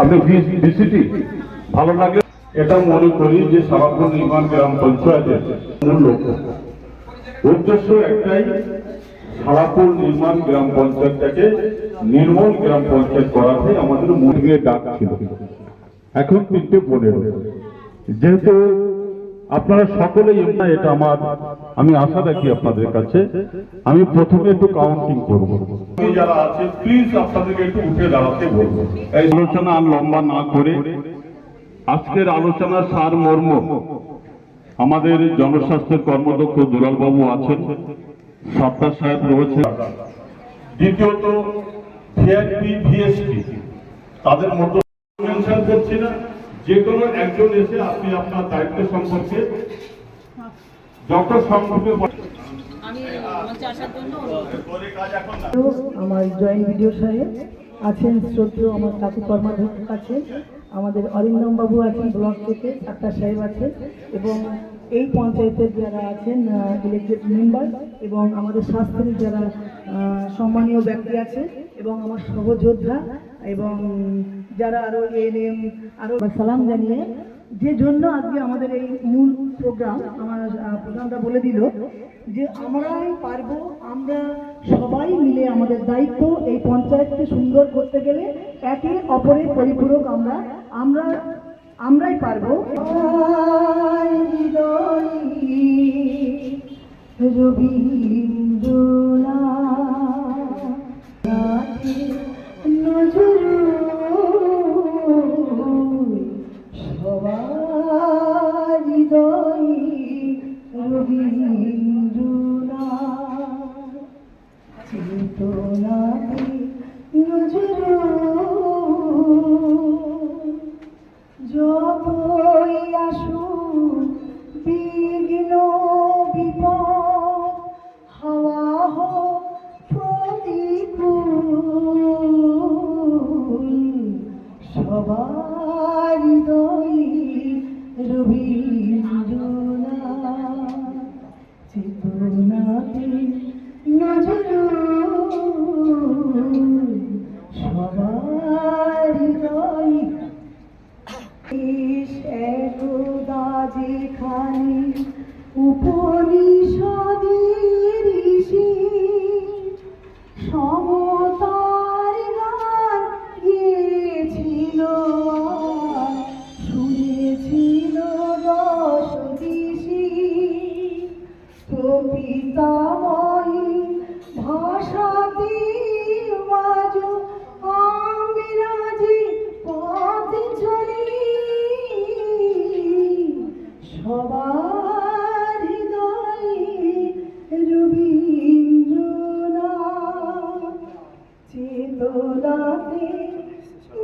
আপনি বিসিটি ভালো লাগে। এটা মনে করি যে সারাপুর নির্মাণ গ্রাম পঞ্চায়েতের মূল লক্ষ্য উদ্দেশ্য একটাই, সারাপুর নির্মাণ গ্রাম পঞ্চায়েতটাকে নির্মল গ্রাম পঞ্চায়েত করাতে আমাদের মুরগিয়ে ডাক ছিল। এখন 3:15। যেহেতু আপনারা সকলেই এটা আমি আশা রাখি আপনাদের কাছে, আমি প্রথমে একটু কাউন্টিং করব। যারা আছে প্লিজ আপনাদেরকে একটু উঠে দাঁড়াতে বলবো। এই আলোচনা আর লম্বা না করে আজকের আলোচনার সার মর্ম আমাদের জনস্বাস্থ্যের কর্মদক্ষ দুলাল বাবু আছেন, সত্তার সাহেব রয়েছে। দ্বিতীয়ত ভিআইপি ভিএসপি তাদের মধ্যে মেনশন করছি না, যে কোনো একজন এসে আপনি আপনার দায়িত্ব সম্পর্কে যত সম্ভব আমার জয়েন্ট ভিডিও সাহেব আছেন, শ্রদ্ধেয় আমার কাকু কর্মাধ্যক্ষ আছেন, আমাদের অরিন্দম বাবু আছেন ব্লক থেকে, ডাক্তার সাহেব আছেন, এবং এই পঞ্চায়েতের যারা আছেন ইলেক্টেড মেম্বার এবং আমাদের স্বাস্থ্যের যারা সম্মানীয় ব্যক্তি আছে এবং আমার সহযোদ্ধা এবং যারা আরও এএনএম আরও সালাম জানিয়ে, যে জন্য আজকে আমাদের এই মূল প্রোগ্রাম আমার প্রধানটা বলে দিল যে আমরাই পারবো, আমরা সবাই মিলে আমাদের দায়িত্ব এই পঞ্চায়েতকে সুন্দর করতে গেলে একে অপরের পরিপূরক আমরাই পারবো। যতই আসুক বিঘ্ন বিপদ, হাওয়া হোক প্রতিকূল, সবার হৃদয়ে রবীন্দ্রনাথ, চেতনাতে নজরুল, সবার হৃদয়ে একদা যেখানে উপনিষদের ঋষি সমতার গান গেয়েছিল, শুনেছিল দশ দিশি, পিতামহী ভাষাতে আজ আমরা যে পথ চলি, সবার হৃদয়ে রবীন্দ্রনাথ, চেতনাতে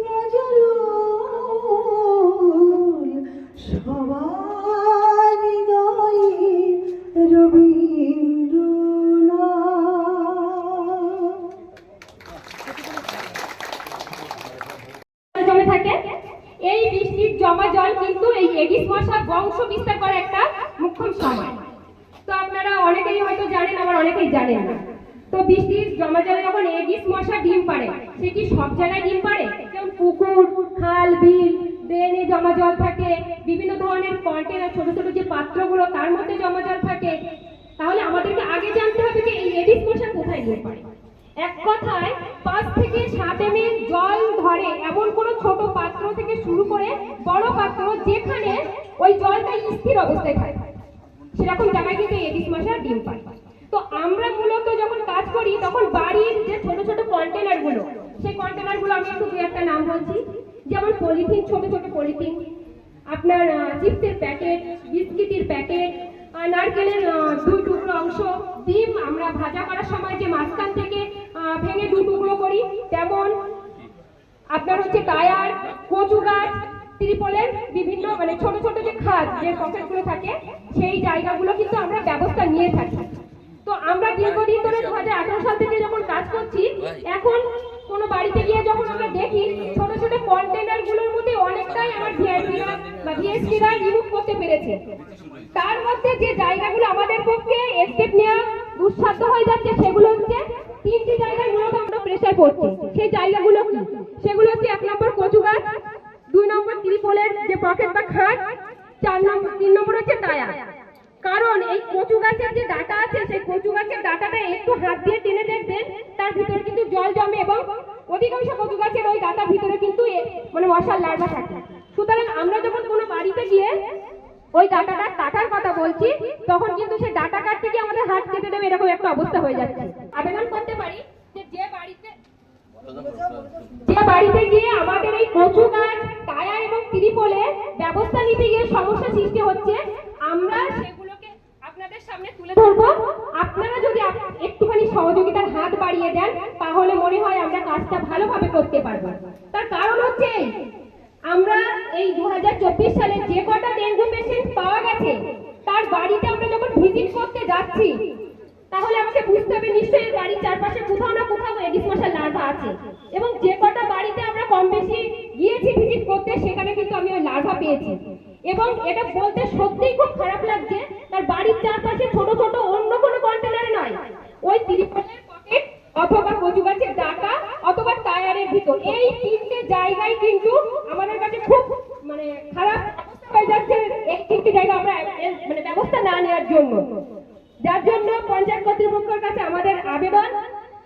নজরুল, সবার হৃদয়ে জমে থাকে। এই বৃষ্টির জমা জল কিন্তু এই এডিস মশা বংশ বিস্তার করার একটা মুখ্য সময়। তো আপনারা অনেকেই হয়তো জানেন, আবার অনেকেই জানেন না। তো বৃষ্টির জমা জলে যখন এডিস মশা ডিম পাড়ে, সে কি সব জায়গায় ডিম পাড়ে? যেমন পুকুর, খাল, বিল, ড্রেনে জমা জল থাকে, বিভিন্ন ধরনের কন্টেনার, ছোট ছোট যে পাত্রগুলো তার মধ্যে জমা জল থাকে। তাহলে আমাদেরকে আগে জানতে হবে যে এই এডিস মশা কোথায় ডিম পাড়ে। এক কথায় 5 থেকে 7 ml জল ধরে এমন কোন ছোট পাত্র থেকে শুরু করে বড় পাত্র যেখানে ওই জলটা স্থির অবস্থায় থাকে, সেরকম জায়গায় কিন্তু এডিস মশা ডিম পাড়ে। তো আমরা মূলত যখন কাজ করি তখন বাড়ির যে ছোট ছোট কন্টেনার গুলো, সেই কন্টেনার গুলো আমি একটু 2-একটা নাম বলছি। যেমন পলিথিন, ছোট ছোট পলিথিন, আপনার চিপসের প্যাকেট, বিস্কিটের প্যাকেট, নারকেলের 2 টুকরো অংশ, ডিম আমরা ভাজা করার সময় যে মাঝখান থেকে ভেঙে 2 টুকরো করি, তেমন আপনার হচ্ছে টায়ার, কচু গাছ, ত্রিপলের বিভিন্ন ছোট ছোট যে খাদ, যে পকেটগুলো থাকে, সেই জায়গাগুলো কিন্তু আমরা ব্যবস্থা নিয়ে থাকি। তো আমরা দীর্ঘদিন ধরে 2018 সাল থেকে যখন কাজ করছি, এখন কোনো বাড়িতে গিয়ে যখন আমরা দেখি ছোট ছোট কন্টেনার গুলোর মধ্যে অনেকটাই আমার ভিআইপিরা বা ভিএসপিরা রিমুভ করতে পেরেছে। তার মধ্যে যে জায়গাগুলো আমাদের পক্ষে স্টেপ নেওয়া দুঃসাধ্য হয়ে যাচ্ছে, সেগুলো হচ্ছে 3টি জায়গায় মূলত আমরা প্রেসার পড়ছি। সেই জায়গাগুলো কি? সেগুলো হচ্ছে 1 নম্বর কচু গাছ, 2 নম্বর ত্রিপলের যে পকেট বা খাট, 3 নম্বর হচ্ছে টায়ার। কারণ এই কচু গাছের যে ডাটা আছে, সেই কচু গাছের ডাটাটা একটু হাত দিয়ে টেনে দেখবেন, তার ভিতরে কিন্তু জল জমে এবং অধিকাংশ কচু গাছের ওই ডাটার ভিতরে কিন্তু মানে মশার লার্ভা থাকে। সুতরাং আমরা যখন কোনো বাড়িতে গিয়ে ওই ডাটাটা কাটার কথা বলছি, তখন কিন্তু সেই ডাটা কাটতে গিয়ে আমাদের হাত কেটে দেবে, এরকম একটা অবস্থা হয়ে যাচ্ছে। আবেদন করতে পারি যে বাড়িতে গিয়ে আমাদের এই কচু গাছ, টায়ার এবং ত্রিপলে ব্যবস্থা নিতে গিয়ে সমস্যা সৃষ্টি হচ্ছে, আমরা সেগুলোকে আপনাদের সামনে তুলে ধরবো। আপনারা যদি একটুখানি সহযোগিতার হাত বাড়িয়ে দেন, তাহলে মনে হয় আমরা কাজটা ভালোভাবে করতে পারবো। তার কারণ হচ্ছে আমরা এই 2024 সালে যে কটা ডেঙ্গু পেশেন্ট পাওয়া গেছে, তার বাড়িতে আমরা যখন ভিজিট করতে যাচ্ছি, তাহলে আমাকে বুঝতে হবে নিশ্চয়ই বাড়ির চারপাশে কোথাও না কোথাও এডিস মশার লার্ভা আছে। এবং যে কটা বাড়িতে আমরা কম বেশি গিয়েছি ভিজিট করতে, সেখানে কিন্তু আমি ওই লার্ভা পেয়েছি। এবং এটা বলতে সত্যিই খুব খারাপ লাগছে, তার বাড়ির চারপাশে ছোট ছোট অন্য কোনো কন্টেনারে নয়, ওই ত্রিপলের পকেট অথবা কচু গাছের ডাটা অথবা টায়ারের ভিতর, এই 3টে জায়গায় কিন্তু আমাদের কাছে খুব মানে খারাপ হয়ে যাচ্ছে এই 3টে জায়গা আমরা মানে ব্যবস্থা না নেওয়ার জন্য। যার জন্য পঞ্চায়েত কর্তৃপক্ষের কাছে আমাদের আবেদন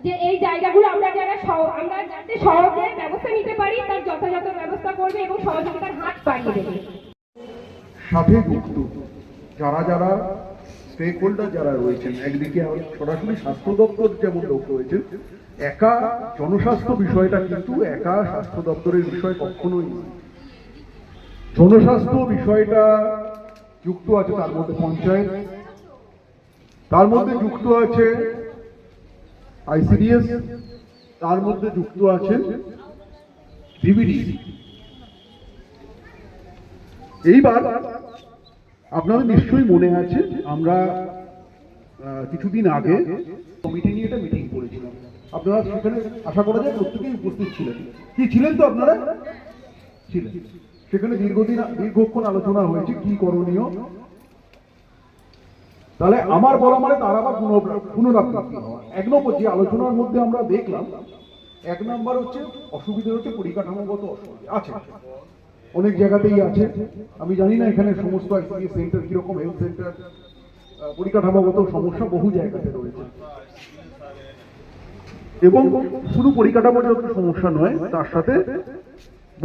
যে এই জায়গাগুলো আমরা যাতে সহজে ব্যবস্থা নিতে পারি, তার যথাযথ ব্যবস্থা করবে এবং সহযোগিতার হাত বাড়িয়ে দেবে। সাথে যুক্ত যারা যারা স্টেক হোল্ডার যারা রয়েছেন, একদিকে সরাসরি স্বাস্থ্য দপ্তর যেমন লোক রয়েছেন, একা জনস্বাস্থ্য বিষয়টা কিন্তু একা স্বাস্থ্য দপ্তরের বিষয় কখনোই নয়। জনস্বাস্থ্য বিষয়টা যুক্ত আছে তার মধ্যে পঞ্চায়েত, তার মধ্যে যুক্ত আছে আইসিডিএস, তার মধ্যে যুক্ত আছেন ডিবিডি। এইবার আপনাদের নিশ্চয়ই মনে আছে আমরা কিছুদিন আগে কমিটি নিয়ে একটা মিটিং করেছিলাম, আপনারা সেখানে আশা করা যায় প্রত্যেকেই উপস্থিত ছিলেন। কি ছিলেন তো আপনারা? ছিলেন। সেখানে দীর্ঘক্ষণ আলোচনা হয়েছে কি করণীয়। তাহলে আমার বলা মানে তার আবার পুনরাবৃত্তি হওয়া। 1 নম্বর যে আলোচনার মধ্যে আমরা দেখলাম, 1 নম্বর হচ্ছে অসুবিধা হচ্ছে পরিকাঠামোগত অসুবিধা আছে, অনেক জায়গাতেই আছে। আমি জানি না এখানে সমস্ত আইসিডিএস সেন্টার কিরকম, হেলথ সেন্টার, পরিকাঠামোগত সমস্যা বহু জায়গাতে রয়েছে। এবং শুধু পরিকাঠামোগত সমস্যা নয়, তার সাথে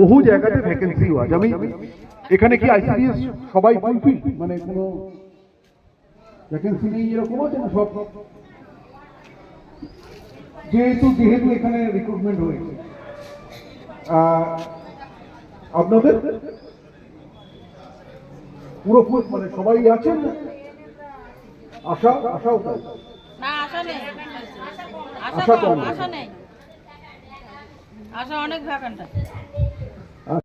বহু জায়গাতে ভ্যাকেন্সিও আছে। আমি এখানে কি আইসিডিএস সবাই ফুলফিল, মানে কোনো ভ্যাকেন্সি নেই এরকম আছে না? সব যেহেতু এখানে রিক্রুটমেন্ট হয়েছে, আপনাদের পুরো মানে সবাই আছেন? আশাও তাই না, আশা নেই, আশা কম, আশা নেই, আশা অনেক ভ্যাকান্ট আছে।